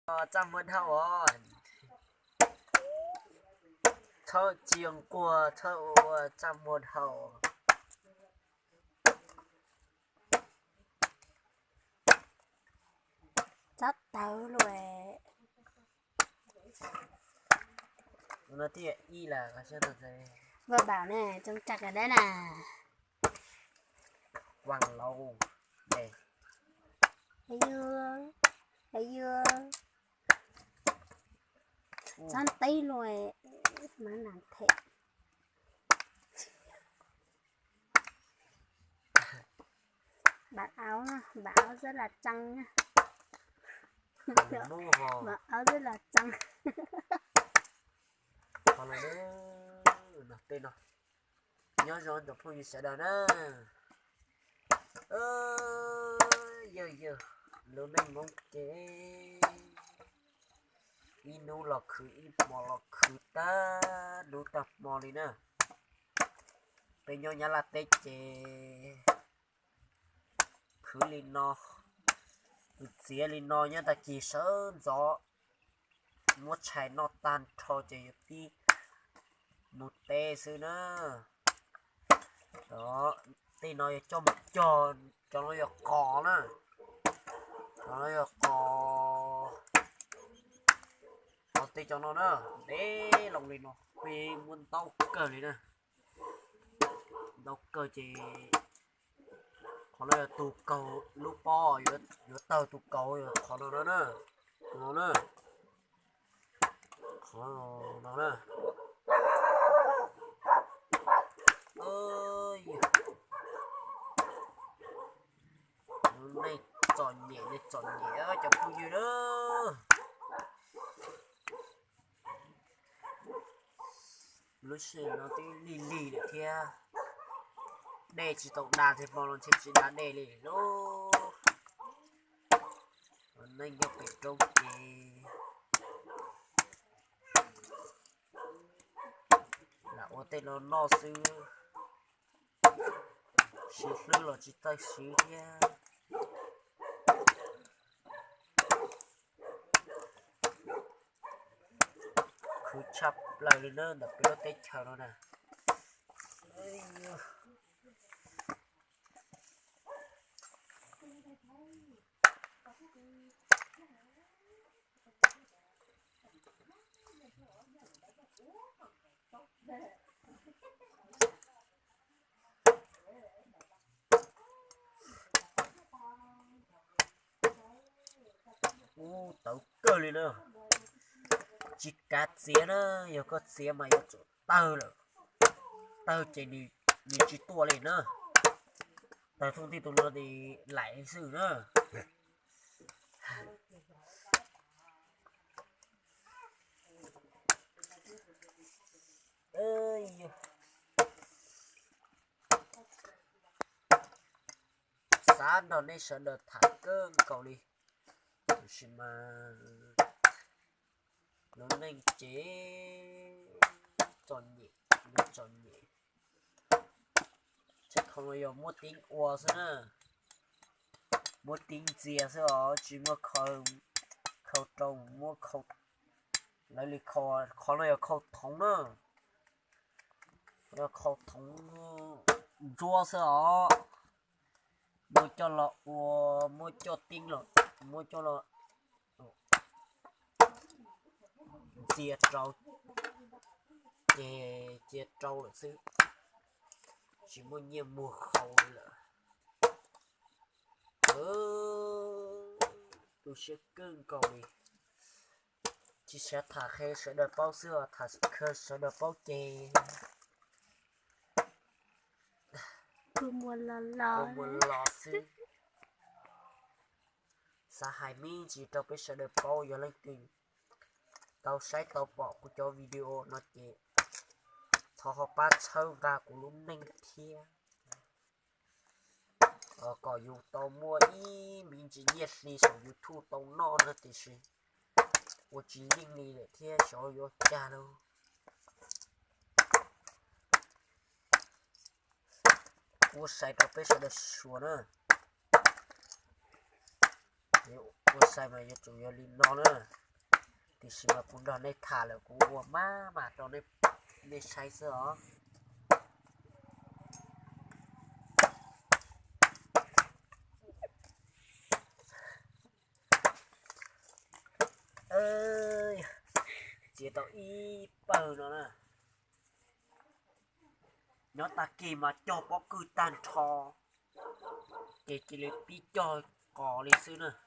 trăm môn hậu ổn thơ chiêng của thơ trăm môn hậu Chắc tao rồi. nó thì y là cái chân thật này Vừa bảo nè, trông chặt ở đây nè. quăng lâu đây Thấy chưa? Thấy chưa? Chán tí rồi. Má làm thế. Bạn áo rất là trăng nha. mũ hồ Bạn áo rất là trăng. còn là nó tên nó nhớ rồi được phụ sẽ đợi nữa giờ lúc này mong chế inu là khử mò là khử ta đủ tập mò đi nè bây giờ nhà là tết chế khử lên nó xía lên nó nhá ta chỉ sợ gió một trái nó tan cho chế tí một tê xưa nữa đó tí nó cho một tròn cho nó được cỏ nè cho nó được cỏ nó tí cho nó nữa để lòng lên nó vì muốn tao cờ này nè tao cờ chỉ nó là tụ cầu lúc po giữa tàu tụ cầu khó nó nữa nó nữa khó nó nữa ơi này chọn nhẹ đi chọn nhẹ cho phụ gì đó lúc xưa nó tí lì lì để kia đây chỉ tổng đàn thì vào nó chỉ đàn đây lì lô nên cái phải trông thì là ô tên nó sư sư là chỉ tay sư nha cứ chập lại lên nữa đập cái tết chờ nó nè tao cơ lên nữa chỉ cắt xía nữa giờ có xía mà giờ chỗ tao rồi tao chỉ đi chỉ tua lên nữa tao thông tin tụi nó thì lại sự nữa ơi sáng đó nên sợ đợt thả cơn cậu đi mà nó nên chế chọn nhẹ chứ không bao giờ mua tiếng ua nữa mua tiếng dìa sẽ ở chỉ mua khâu trồng mua khâu lấy li khâu này là khâu thống nữa là khâu thống rùa sẽ ở mua cho là mua cho tiếng rồi mua cho là chia trâu chia trâu là xứ chỉ mua nhiều mùa khâu là tôi sẽ cưng cầu đi chỉ sẽ thả khe sẽ đợt bao xưa thả khe sẽ đợt bao chè Cô muốn lò xứ sa hai mi chỉ cho biết sẽ đợt bao giờ lên tiền tao sẽ tao bỏ của cho video nó chè thọ họ bắt sâu và của lúc ninh thiên có dùng tao mua ý mình chỉ nhiệt đi xong YouTube tao nó nữa thì gì我只令你的天小有家喽。我晒到被晒的说呢， Ủa sai mà chủ yếu linh nó nữa thì chỉ mà cũng đòn đây thả là cũng ủa mà đòn đây đây sai sữa ơi chỉ tao y bờ nó nè nó ta kỳ mà cho có cứ tàn thò cái lấy pi cho cỏ lấy xứ nè